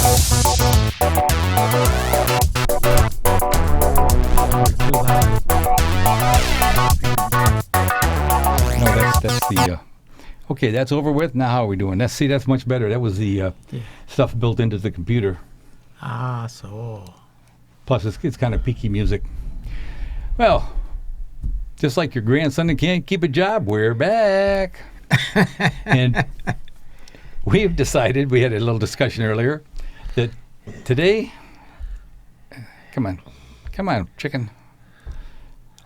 No, that's the. Okay, that's over with. Now how are we doing? That's much better. That was the stuff built into the computer. Ah, so. Plus, it's kind of peaky music. Well, just like your grandson that can't keep a job, we're back. And we've decided, we had a little discussion earlier, that today, come on, chicken.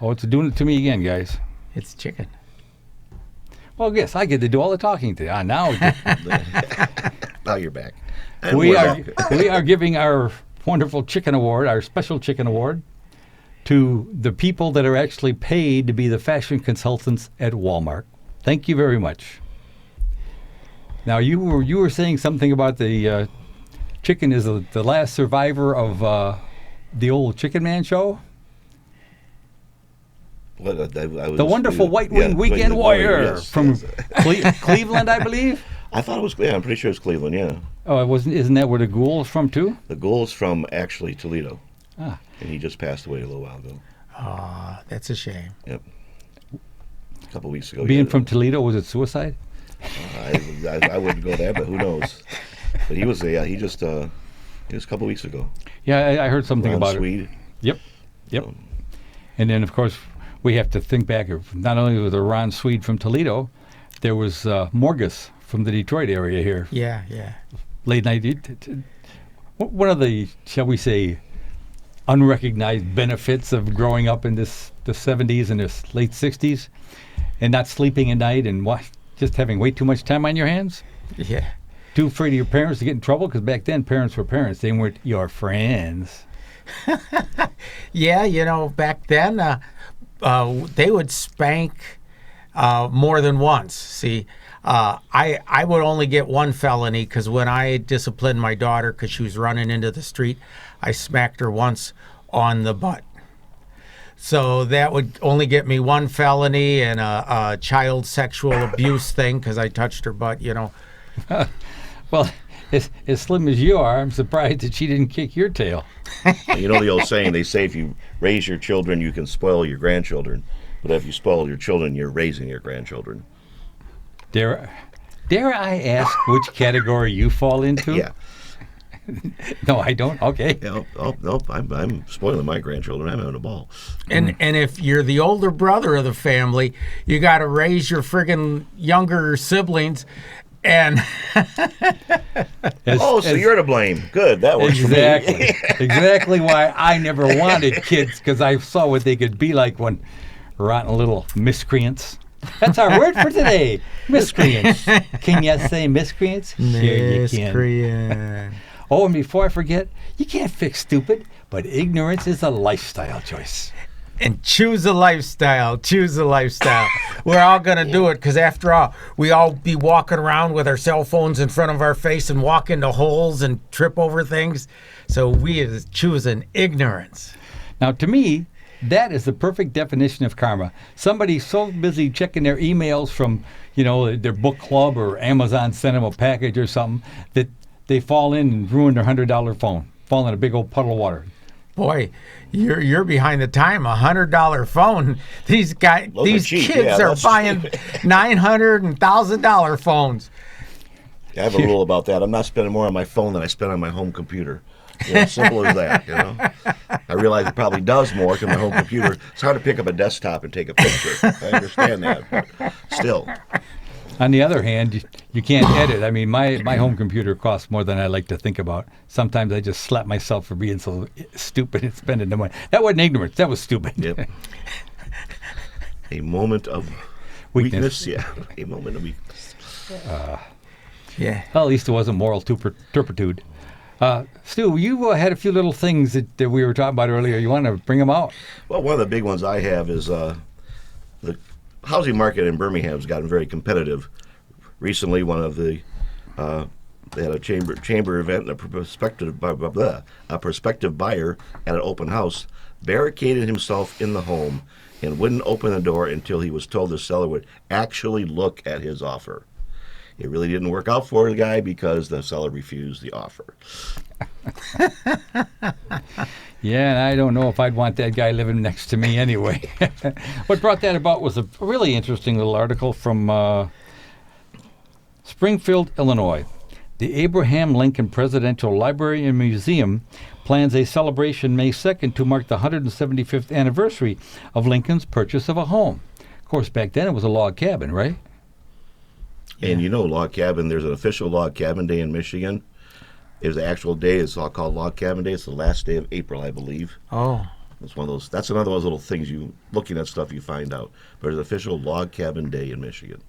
Oh, it's doing it to me again, guys. It's chicken. Well, yes, I get to do all the talking today. Now you're back. And we we're are giving our wonderful chicken award, our special chicken award, to the people that are actually paid to be the fashion consultants at Walmart. Thank you very much. Now you were saying something about the chicken is the last survivor of the old Chicken Man show. The wonderful White Wing Weekend Warrior yes, from yes. Cleveland, I believe. I thought it was. Yeah, I'm pretty sure it's Cleveland. Yeah. Oh, it wasn't. Isn't that where the ghoul is from too? The ghoul is from actually Toledo. Ah. And he just passed away a little while ago. Oh, that's a shame. Yep. A couple weeks ago. Being from Toledo, was it suicide? I wouldn't go there, but who knows? But he was. Yeah, he was a couple weeks ago. Yeah, I heard something Ron about Swede. it. Yep. And then, of course, we have to think back of not only was there Ron Swede from Toledo, there was Morgus from the Detroit area here. Yeah. Late night. One of the, shall we say, unrecognized benefits of growing up in the 70s and the late 60s and not sleeping at night and just having way too much time on your hands. Yeah. Too afraid of your parents to get in trouble, because back then parents were parents. They weren't your friends. Yeah, back then they would spank more than once. See, I would only get one felony because when I disciplined my daughter because she was running into the street, I smacked her once on the butt. So that would only get me one felony and a child sexual abuse thing because I touched her butt, Well, as slim as you are, I'm surprised that she didn't kick your tail. You know the old saying, they say if you raise your children, you can spoil your grandchildren. But if you spoil your children, you're raising your grandchildren. Dare I ask which category you fall into? Yeah. No, I don't. Okay. Yeah, no, I'm spoiling my grandchildren. I'm having a ball. And if you're the older brother of the family, you got to raise your friggin' younger siblings. And so you're to blame. Good, that works exactly. for me. Exactly why I never wanted kids, because I saw what they could be like when rotten little miscreants. That's our word for today, miscreants. Can you say miscreants? Sure you can. Miscreant. Oh, and before I forget, you can't fix stupid, but ignorance is a lifestyle choice. And choose a lifestyle. We're all going to do it because, after all, we all be walking around with our cell phones in front of our face and walk into holes and trip over things. So we is choosing ignorance. Now, to me, that is the perfect definition of karma. Somebody's so busy checking their emails from, their book club or Amazon sent them a package or something that they fall in and ruin their $100 phone, fall in a big old puddle of water. Boy, you're behind the time. $100 phone. These kids are buying $900 and $1,000 phones. I have a rule about that. I'm not spending more on my phone than I spend on my home computer. Simple as that. I realize it probably does more because my home computer. It's hard to pick up a desktop and take a picture. I understand that, but still. On the other hand, you can't edit. I mean, my home computer costs more than I like to think about. Sometimes I just slap myself for being so stupid and spending the money. That wasn't ignorance. That was stupid. Yep. A moment of weakness. Yeah, a moment of weakness. Yeah. Well, at least it wasn't moral turpitude. Stu, you had a few little things that we were talking about earlier. You want to bring them out? Well, one of the big ones I have is the housing market in Birmingham has gotten very competitive. Recently, they had a chamber event, and a prospective buyer at an open house barricaded himself in the home and wouldn't open the door until he was told the seller would actually look at his offer. it really didn't work out for the guy because the seller refused the offer. Yeah, and I don't know if I'd want that guy living next to me anyway. What brought that about was a really interesting little article from Springfield, Illinois. The Abraham Lincoln Presidential Library and Museum plans a celebration May 2nd to mark the 175th anniversary of Lincoln's purchase of a home. Of course, back then it was a log cabin, right? And you know, log cabin, there's an official log cabin day in Michigan. It's the actual day. It's all called Log Cabin Day. It's the last day of April, I believe. Oh. It's one of those. That's another one of those little things you looking at stuff you find out. But it's official Log Cabin Day in Michigan.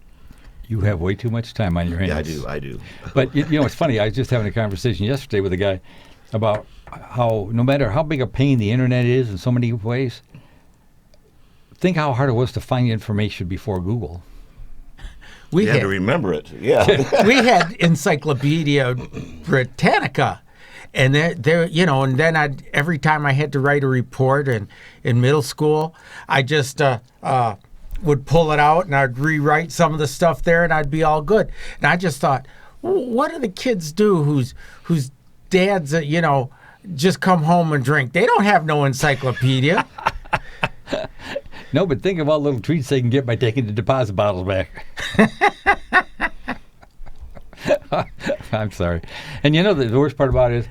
You have way too much time on your hands. Yeah, I do. But you know, it's funny. I was just having a conversation yesterday with a guy about how no matter how big a pain the internet is in so many ways, think how hard it was to find information before Google. You had to remember it. Yeah. We had Encyclopedia Britannica, and there, you know, and then every time I had to write a report in middle school, I just would pull it out and I'd rewrite some of the stuff there, and I'd be all good. And I just thought, what do the kids do whose dads, you know, just come home and drink? They don't have no encyclopedia. No, but think of all the little treats they can get by taking the deposit bottles back. I'm sorry. And you know, the worst part about it is,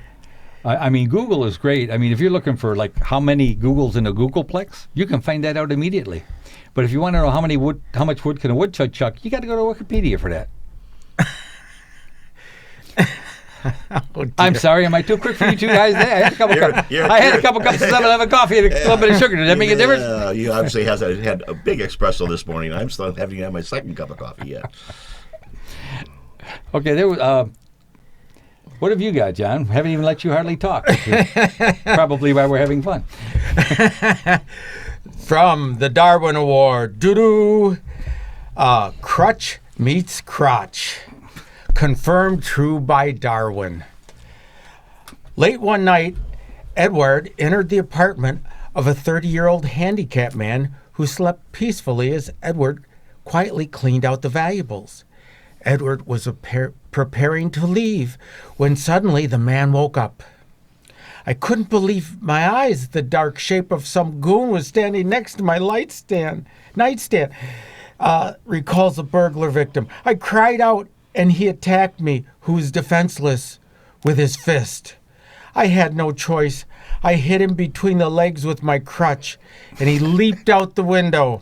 I mean, Google is great. I mean, if you're looking for like how many Googles in a Googleplex, you can find that out immediately. But if you want to know how much wood can a woodchuck chuck, you got to go to Wikipedia for that. Oh, I'm sorry, am I too quick for you two guys? I had a couple cups of 7-Eleven coffee and a little bit of sugar. Did that make a difference? You obviously had a big espresso this morning. I'm still haven't had my second cup of coffee yet. Okay, there was. What have you got, John? Haven't even let you hardly talk. Probably why we're having fun. From the Darwin Award, doo-doo, crutch meets crotch. Confirmed true by Darwin. Late one night, Edward entered the apartment of a 30-year-old handicapped man who slept peacefully as Edward quietly cleaned out the valuables. Edward was preparing to leave when suddenly the man woke up. I couldn't believe my eyes. The dark shape of some goon was standing next to my nightstand. Recalls the burglar victim. I cried out, and he attacked me, who was defenseless, with his fist. I had no choice. I hit him between the legs with my crutch, and he leaped out the window.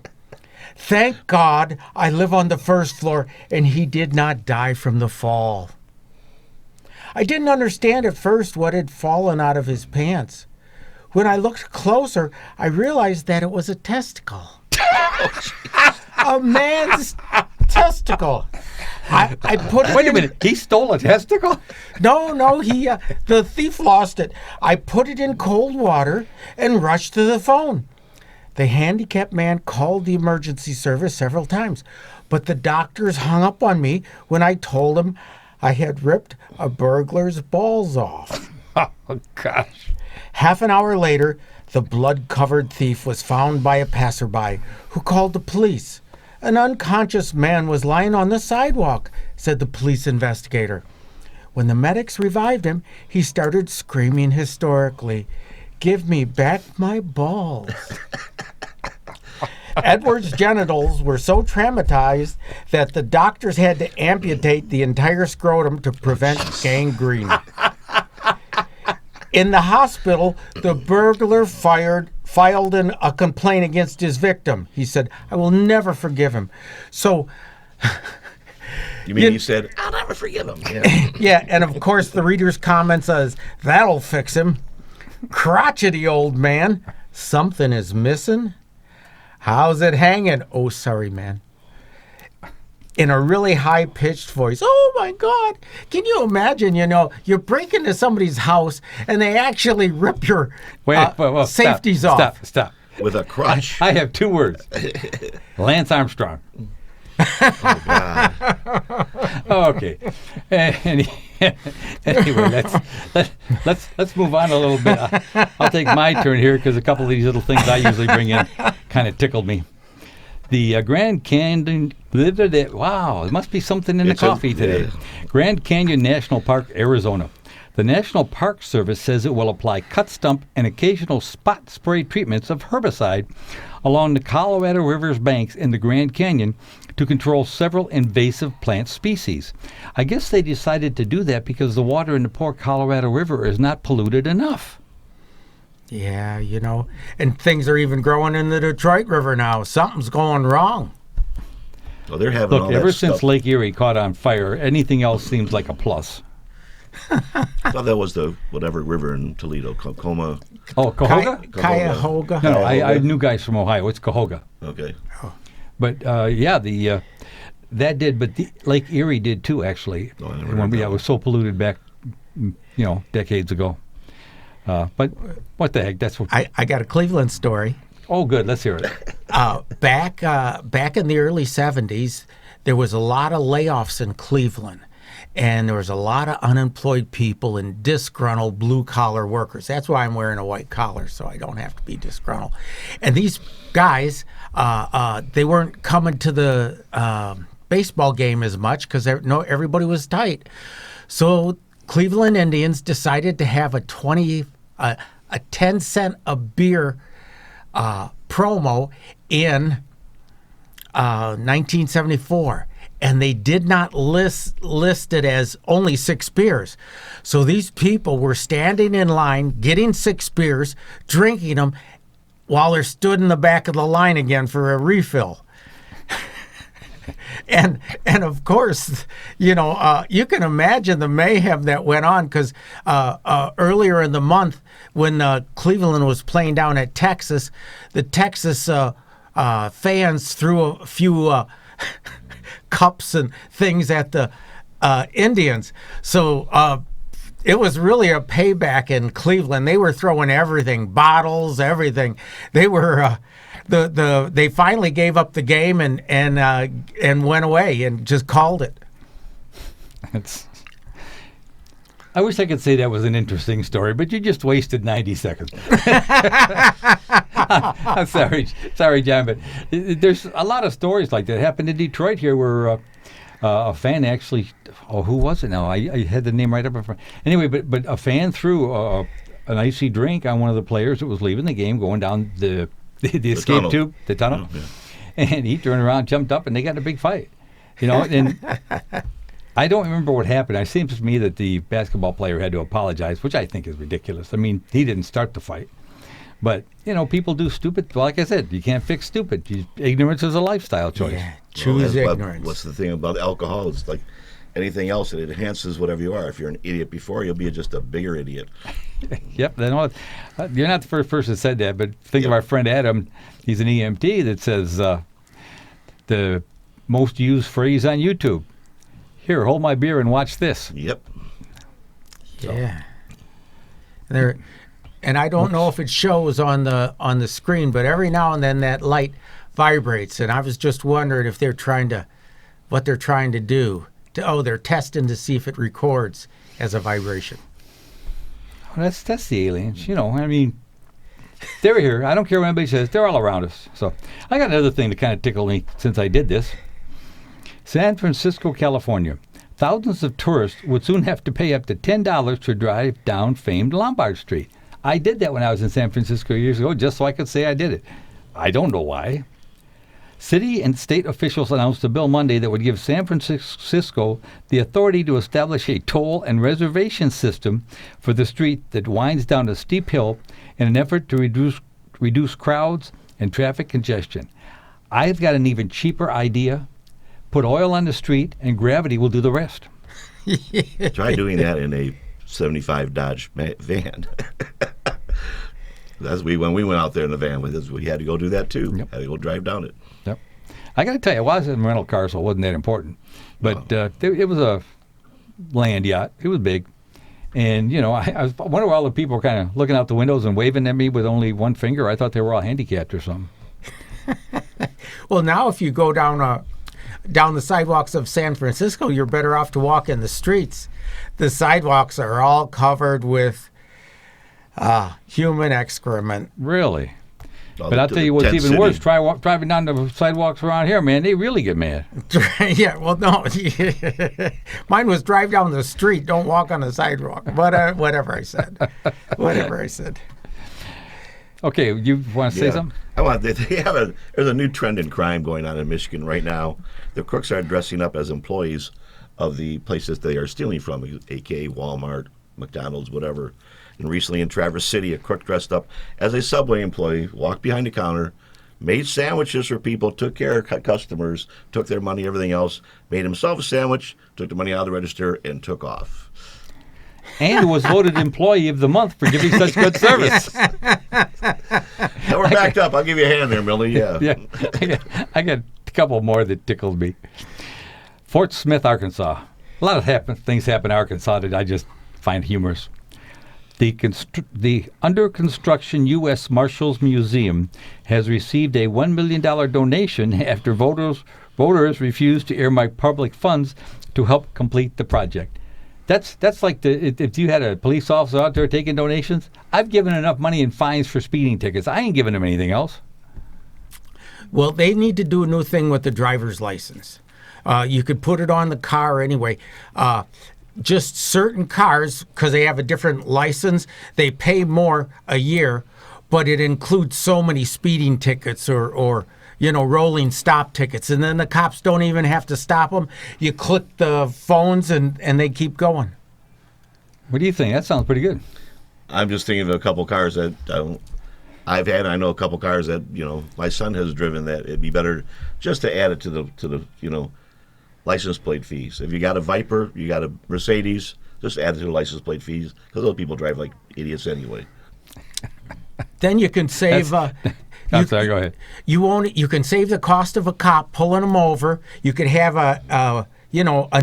Thank God I live on the first floor, and he did not die from the fall. I didn't understand at first what had fallen out of his pants. When I looked closer, I realized that it was a testicle. A man's testicle. I put it Wait a minute, he stole a testicle? No, the thief lost it. I put it in cold water and rushed to the phone. The handicapped man called the emergency service several times, but the doctors hung up on me when I told them I had ripped a burglar's balls off. Oh, gosh. Half an hour later, the blood-covered thief was found by a passerby who called the police. An unconscious man was lying on the sidewalk, said the police investigator. When the medics revived him, he started screaming hysterically, "Give me back my balls." Edward's genitals were so traumatized that the doctors had to amputate the entire scrotum to prevent gangrene. In the hospital, the burglar filed a complaint against his victim. He said, "I will never forgive him." So, You mean he said, "I'll never forgive him"? Yeah. Yeah, and of course the reader's comment says, "That'll fix him. Crotchety old man. Something is missing. How's it hanging? Oh, sorry, man." In a really high-pitched voice. Oh, my God. Can you imagine, you break into somebody's house and they actually rip your safeties off. Stop. With a crutch. I have two words. Lance Armstrong. Oh, God. Okay. Anyway, let's move on a little bit. I'll take my turn here because a couple of these little things I usually bring in kind of tickled me. The Grand Canyon, wow, there must be something in the coffee today. Yeah. Grand Canyon National Park, Arizona. The National Park Service says it will apply cut stump and occasional spot spray treatments of herbicide along the Colorado River's banks in the Grand Canyon to control several invasive plant species. I guess they decided to do that because the water in the poor Colorado River is not polluted enough. Yeah, and things are even growing in the Detroit River now. Something's going wrong. Well, they're having all Look, that ever since stuff. Lake Erie caught on fire, anything else seems like a plus. I thought that was the whatever river in Toledo, Coma. Oh, Cahoga? Cuyahoga. No, Cuyahoga. I knew guys from Ohio. It's Cahoga. Okay. But that did, but Lake Erie did too, actually. Oh, I never Remember, heard that it was so polluted back, decades ago. But what the heck? That's what. I got a Cleveland story. Oh, good. Let's hear it. Back in the early 70s, there was a lot of layoffs in Cleveland. And there was a lot of unemployed people and disgruntled blue-collar workers. That's why I'm wearing a white collar, so I don't have to be disgruntled. And these guys, they weren't coming to the baseball game as much because everybody was tight. So Cleveland Indians decided to have a 10 cent a beer promo in 1974. And they did not list it as only 6 beers. So these people were standing in line, getting 6 beers, drinking them, while they're stood in the back of the line again for a refill. and of course, you can imagine the mayhem that went on because earlier in the month when Cleveland was playing down at Texas, the Texas fans threw a few cups and things at the Indians. So it was really a payback in Cleveland. They were throwing everything, bottles, everything. They were they finally gave up the game and went away and just called it. I wish I could say that was an interesting story, but you just wasted 90 seconds. I'm sorry, John, but there's a lot of stories like that happened in Detroit here where a fan actually, who was it now? I had the name right up in front. Anyway, but a fan threw an icy drink on one of the players that was leaving the game, going down the escape tunnel. tube, the tunnel, Yeah. and he turned around, jumped up, and they got in a big fight. And I don't remember what happened. It seems to me that the basketball player had to apologize, which I think is ridiculous. I mean, he didn't start the fight. But, people do stupid. Well, like I said, you can't fix stupid. Ignorance is a lifestyle choice. Yeah, choose Well, ignorance. what's the thing about alcohol? It's like anything else. It enhances whatever you are. If you're an idiot before, you'll be just a bigger idiot. Yep. You're not the first person that said that, but think of our friend Adam. He's an EMT that says the most used phrase on YouTube. Here, hold my beer and watch this. Yep. Yeah. And I don't know if it shows on the screen, but every now and then that light vibrates, and I was just wondering if what they're trying to do. They're testing to see if it records as a vibration. Well, that's the aliens. I mean, they're here. I don't care what anybody says. They're all around us. So I got another thing to kind of tickle me since I did this. San Francisco, California. Thousands of tourists would soon have to pay up to $10 to drive down famed Lombard Street. I did that when I was in San Francisco years ago, just so I could say I did it. I don't know why. City and state officials announced a bill Monday that would give San Francisco the authority to establish a toll and reservation system for the street that winds down a steep hill in an effort to reduce crowds and traffic congestion. I've got an even cheaper idea. Put oil on the street, and gravity will do the rest. Try doing that in a 75 Dodge van. When we went out there in the van with us, we had to go do that too. Yep. Had to go drive down it. Yep. I got to tell you, I was in a rental car, so it wasn't that important. But it was a land yacht. It was big. And, I was wondering why all the people were kind of looking out the windows and waving at me with only one finger. I thought they were all handicapped or something. Well, now if you go down the sidewalks of San Francisco, you're better off to walk in the streets. The sidewalks are all covered with human excrement. Really? But I'll tell you what's even worse. Driving down the sidewalks around here, man, they really get mad. Yeah, well, no. Mine was drive down the street, don't walk on the sidewalk. But whatever I said. Whatever I said. Okay, you want to say something? There's a new trend in crime going on in Michigan right now. The crooks are dressing up as employees of the places they are stealing from, a.k.a. Walmart, McDonald's, whatever. And recently in Traverse City, a crook dressed up as a Subway employee walked behind the counter, made sandwiches for people, took care of customers, took their money, everything else, made himself a sandwich, took the money out of the register, and took off. And was voted Employee of the Month for giving such good service. Now we're backed up. I'll give you a hand there, Millie. Yeah. Yeah. I got a couple more that tickled me. Fort Smith, Arkansas. A lot of things happen in Arkansas that I just find humorous. The under construction U.S. Marshals Museum has received a $1 million donation after voters refused to earmark public funds to help complete the project. That's like if you had a police officer out there taking donations, I've given enough money in fines for speeding tickets. I ain't giving them anything else. Well, they need to do a new thing with the driver's license. You could put it on the car anyway. Just certain cars, because they have a different license, they pay more a year, but it includes so many speeding tickets or rolling stop tickets. And then the cops don't even have to stop them. You click the phones and they keep going. What do you think? That sounds pretty good. I'm just thinking of a couple cars that I know a couple cars that, my son has driven that it'd be better just to add it to the license plate fees. If you got a Viper, you got a Mercedes, just add it to the license plate fees because those people drive like idiots anyway. Then you can save. I'm sorry, go ahead. You can save the cost of a cop pulling them over. You could have a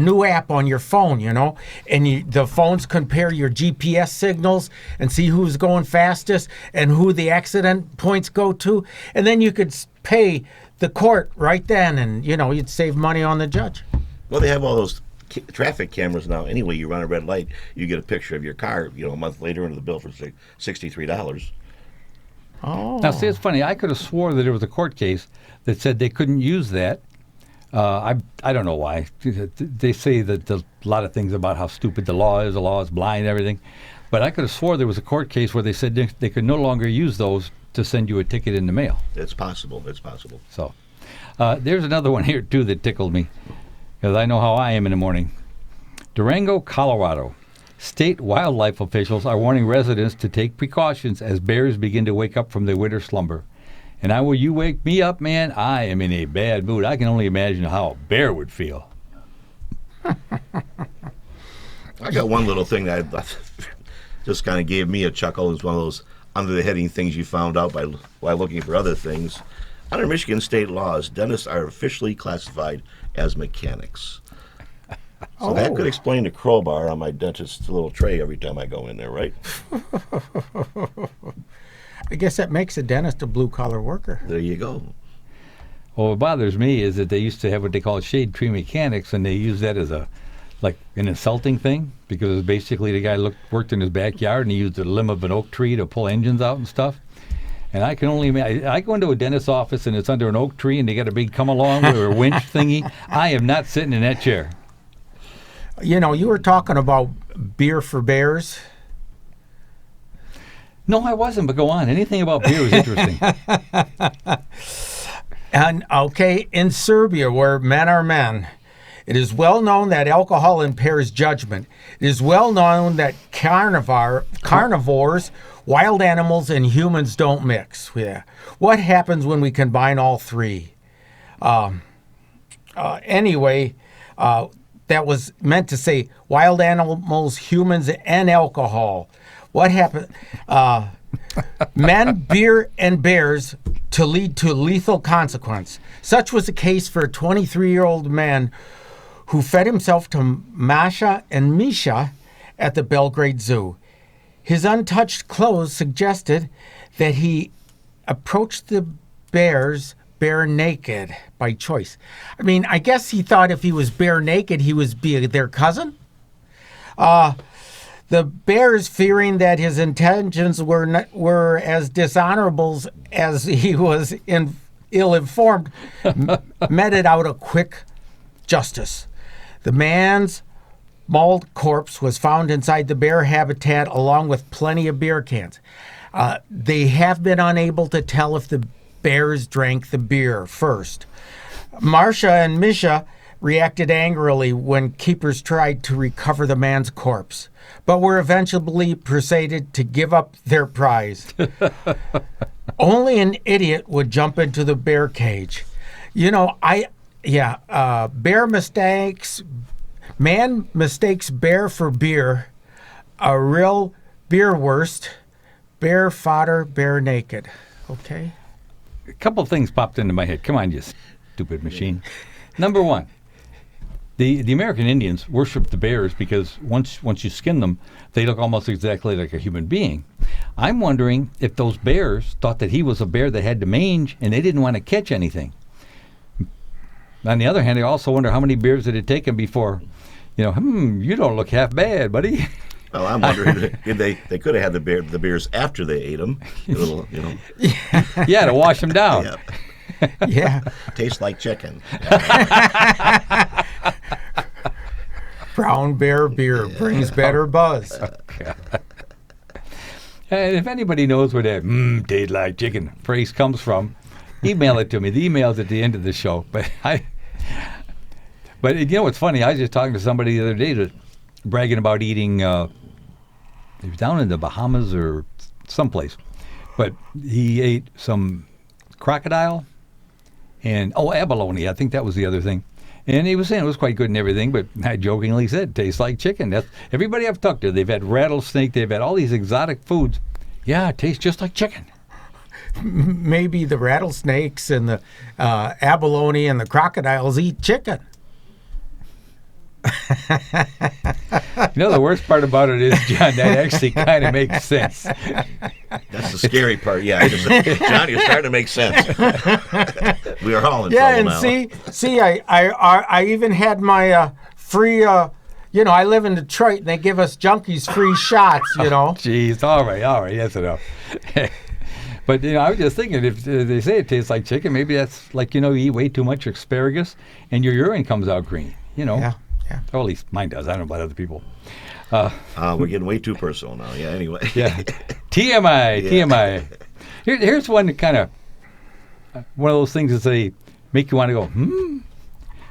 new app on your phone, and the phones compare your GPS signals and see who's going fastest and who the accident points go to, and then you could pay the court right then, and you'd save money on the judge. Well, they have all those traffic cameras now. Anyway, you run a red light, you get a picture of your car. A month later, into the bill for $63. Oh. Now, see, it's funny. I could have swore that there was a court case that said they couldn't use that. I don't know why. They say that a lot of things about how stupid the law is blind and everything. But I could have swore there was a court case where they said they could no longer use those to send you a ticket in the mail. It's possible. So there's another one here, too, that tickled me, because I know how I am in the morning. Durango, Colorado. State wildlife officials are warning residents to take precautions as bears begin to wake up from their winter slumber. And will you wake me up, man? I am in a bad mood. I can only imagine how a bear would feel. I got one little thing that just kind of gave me a chuckle. It's one of those under the heading things you found out while looking for other things. Under Michigan state laws, dentists are officially classified as mechanics. So that could explain the crowbar on my dentist's little tray every time I go in there, right? I guess that makes a dentist a blue-collar worker. There you go. Well, what bothers me is that they used to have what they call shade tree mechanics, and they use that as an insulting thing, because basically the guy worked in his backyard and he used the limb of an oak tree to pull engines out and stuff. And I can only imagine. I go into a dentist's office and it's under an oak tree and they got a big come-along with a winch thingy. I am not sitting in that chair. You were talking about beer for bears. No, I wasn't, but go on. Anything about beer is interesting. And, in Serbia, where men are men, it is well known that alcohol impairs judgment. It is well known that carnivores, wild animals, and humans don't mix. Yeah. What happens when we combine all three? Anyway, that was meant to say wild animals, humans, and alcohol. What happened? Men, beer, and bears to lead to lethal consequence. Such was the case for a 23-year-old man who fed himself to Masha and Misha at the Belgrade Zoo. His untouched clothes suggested that he approached the bears bare naked by choice. I mean, I guess he thought if he was bare naked, he would be their cousin. The The bears, fearing that his intentions were as dishonorable as he was ill-informed, meted out a quick justice. The man's mauled corpse was found inside the bear habitat along with plenty of beer cans. They have been unable to tell if the bears drank the beer first. Marcia and Misha reacted angrily when keepers tried to recover the man's corpse, but were eventually persuaded to give up their prize. Only an idiot would jump into the bear cage. Bear mistakes, man mistakes bear for beer, a real beer worst, bear fodder, bear naked. Okay? A couple things popped into my head. Come on, you stupid machine. Number one, the American Indians worship the bears because once you skin them, they look almost exactly like a human being. I'm wondering if those bears thought that he was a bear that had the mange and they didn't want to catch anything. On the other hand, I also wonder how many beers it had taken before, you don't look half bad, buddy. Well, I'm wondering if they could have had the beers after they ate them. Yeah, to wash them down. Yeah. Yeah. Tastes like chicken. Brown bear beer brings better buzz. And if anybody knows where that tastes like chicken phrase comes from, email it to me. The email's at the end of the show. But you know what's funny? I was just talking to somebody the other day bragging about eating, he was down in the Bahamas or someplace, but he ate some crocodile and, abalone. I think that was the other thing. And he was saying it was quite good and everything, but I jokingly said, it tastes like chicken. That's everybody I've talked to. They've had rattlesnake. They've had all these exotic foods. Yeah, it tastes just like chicken. Maybe the rattlesnakes and the abalone and the crocodiles eat chicken. The worst part about it is, John, that actually kind of makes sense. That's the scary part. Yeah, John, you're starting to make sense. We are all in trouble now. Yeah, and see, I even had my free. I live in Detroit, and they give us junkies free shots. Jeez, all right, that's enough. But I was just thinking, if they say it tastes like chicken, maybe that's like you eat way too much asparagus, and your urine comes out green. Yeah. Or at least mine does. I don't know about other people. We're getting way too personal now. Yeah, anyway. Yeah. TMI. Here's one kind of one of those things that they make you want to go,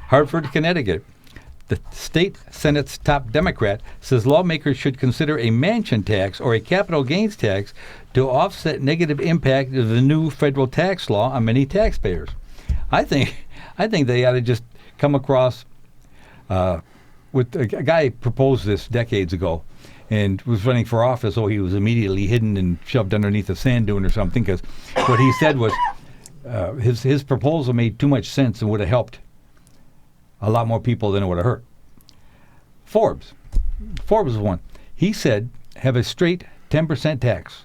Hartford, Connecticut. The state Senate's top Democrat says lawmakers should consider a mansion tax or a capital gains tax to offset negative impact of the new federal tax law on many taxpayers. I think they ought to just come across with a guy proposed this decades ago and was running for office, he was immediately hidden and shoved underneath a sand dune or something, because what he said was his proposal made too much sense and would have helped a lot more people than it would have hurt. Forbes was one. He said, have a straight 10% tax.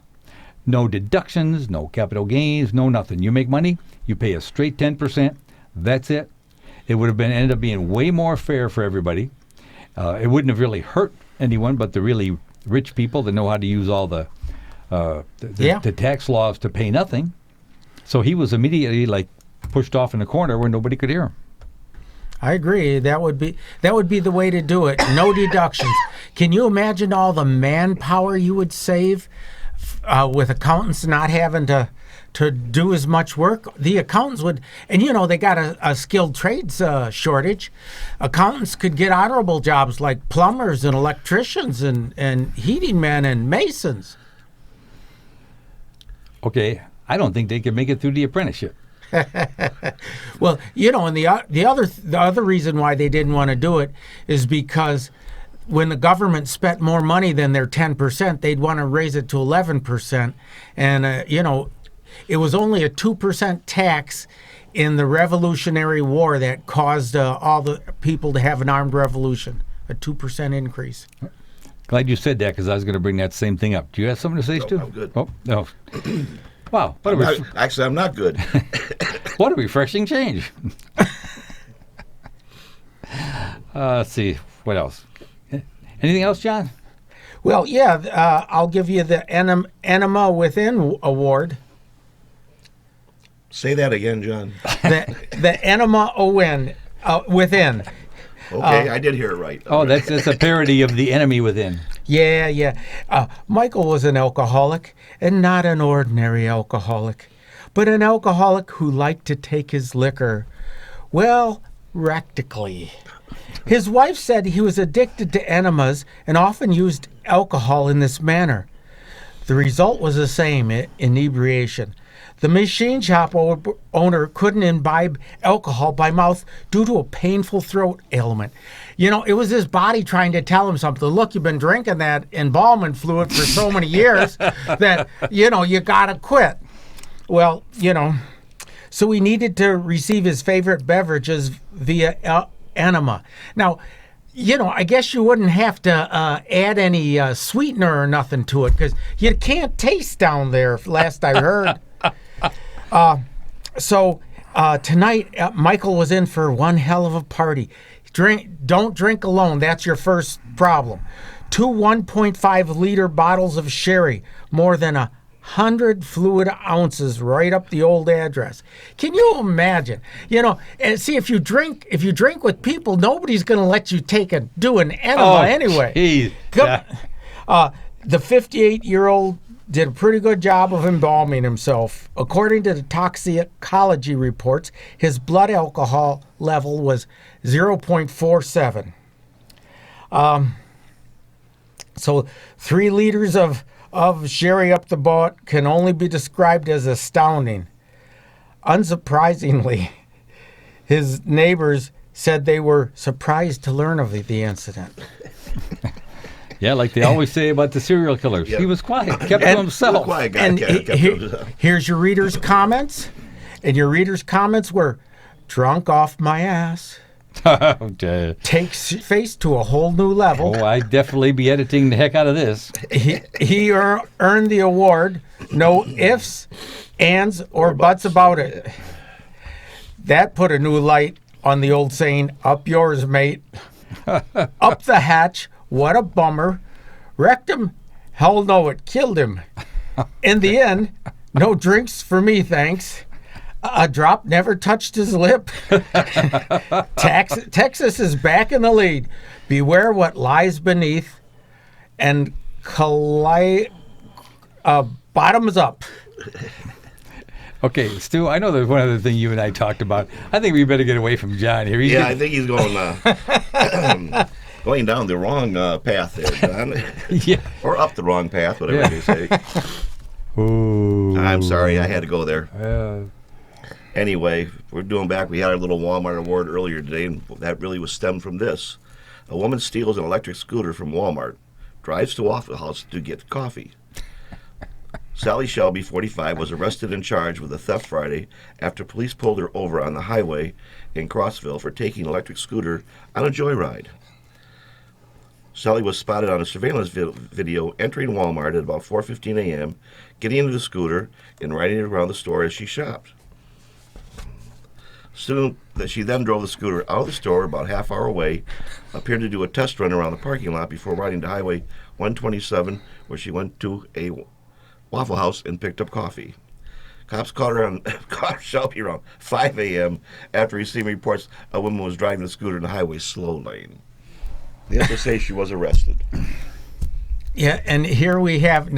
No deductions, no capital gains, no nothing. You make money, you pay a straight 10%. That's it. It would have ended up being way more fair for everybody. It wouldn't have really hurt anyone but the really rich people that know how to use all the tax laws to pay nothing. So he was immediately pushed off in a corner where nobody could hear him. I agree. That would be the way to do it. No deductions. Can you imagine all the manpower you would save with accountants not having to do as much work? The accountants would, and they got a skilled trades shortage. Accountants could get honorable jobs like plumbers and electricians and heating men and masons. Okay, I don't think they could make it through the apprenticeship. Well, and the other reason why they didn't want to do it is because when the government spent more money than their 10%, they'd want to raise it to 11%, and it was only a 2% tax in the Revolutionary War that caused all the people to have an armed revolution, a 2% increase. Glad you said that, because I was going to bring that same thing up. Do you have something to say, Stu? I'm good. Oh, no. Wow. Actually, I'm not good. What a refreshing change. Let's see. What else? Anything else, John? Well, yeah, I'll give you the Enema Within award. Say that again, John. The Enema Within. Okay, I did hear it right. Oh, that's a parody of The Enemy Within. Yeah. Michael was an alcoholic, and not an ordinary alcoholic, but an alcoholic who liked to take his liquor, well, rectally. His wife said he was addicted to enemas and often used alcohol in this manner. The result was the same, inebriation. The machine shop owner couldn't imbibe alcohol by mouth due to a painful throat ailment. You know, it was his body trying to tell him something. Look, you've been drinking that embalming fluid for so many years that, you got to quit. Well, so he needed to receive his favorite beverages via enema. Now, I guess you wouldn't have to add any sweetener or nothing to it because you can't taste down there, last I heard. So tonight, Michael was in for one hell of a party. Don't drink alone. That's your first problem. 2 1.5-liter bottles of sherry, more than 100 fluid ounces right up the old address. Can you imagine? And see, if you drink with people, nobody's going to let you do an enema anyway. Geez. The 58-year-old did a pretty good job of embalming himself. According to the toxicology reports, his blood alcohol level was 0.47. So 3 liters of sherry up the butt can only be described as astounding. Unsurprisingly, his neighbors said they were surprised to learn of the incident. Yeah, like they always say about the serial killers. Yep. He was quiet, kept to himself. Quiet guy, And kept to himself. here's your readers' comments. And your readers' comments were, drunk off my ass. Takes face to a whole new level. Oh, I'd definitely be editing the heck out of this. He earned the award. No ifs, ands, or buts about it. That put a new light on the old saying, up yours, mate. Up the hatch. What a bummer. Wrecked him? Hell no, it killed him. In the end, no drinks for me, thanks. A drop never touched his lip. Texas is back in the lead. Beware what lies beneath and bottoms up. Okay, Stu, I know there's one other thing you and I talked about. I think we better get away from John here. I think he's going down the wrong path there, John. Yeah. Or up the wrong path, whatever you say. Ooh. I'm sorry, I had to go there. Anyway, we're doing back. We had our little Walmart award earlier today, and that really was stemmed from this. A woman steals an electric scooter from Walmart, drives to Waffle House to get coffee. Sally Shelby, 45, was arrested and charged with a theft Friday after police pulled her over on the highway in Crossville for taking an electric scooter on a joyride. Sally was spotted on a surveillance video entering Walmart at about 4:15 a.m., getting into the scooter and riding it around the store as she shopped. Soon, she then drove the scooter out of the store about half hour away, appeared to do a test run around the parking lot before riding to Highway 127, where she went to a Waffle House and picked up coffee. Cops caught Shelby around 5 a.m. after receiving reports a woman was driving the scooter in the highway slow lane. They have to say she was arrested. Yeah, and here we have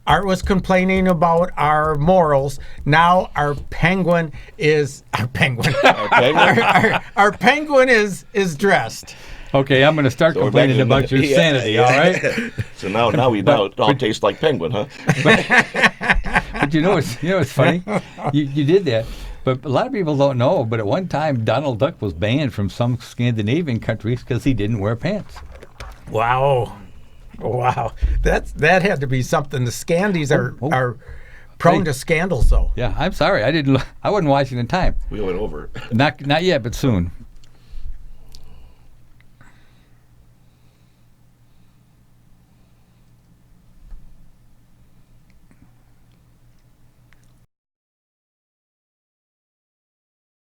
Art was complaining about our morals. Now our penguin is dressed. Okay, I'm going to start complaining about your sanity, all right? So now we all taste like penguin, huh? But it's funny? You did that. But a lot of people don't know, but at one time, Donald Duck was banned from some Scandinavian countries because he didn't wear pants. Wow. That had to be something. The Scandies are prone to scandals, though. Yeah, I'm sorry. I wasn't watching in time. We went over. Not yet, but soon.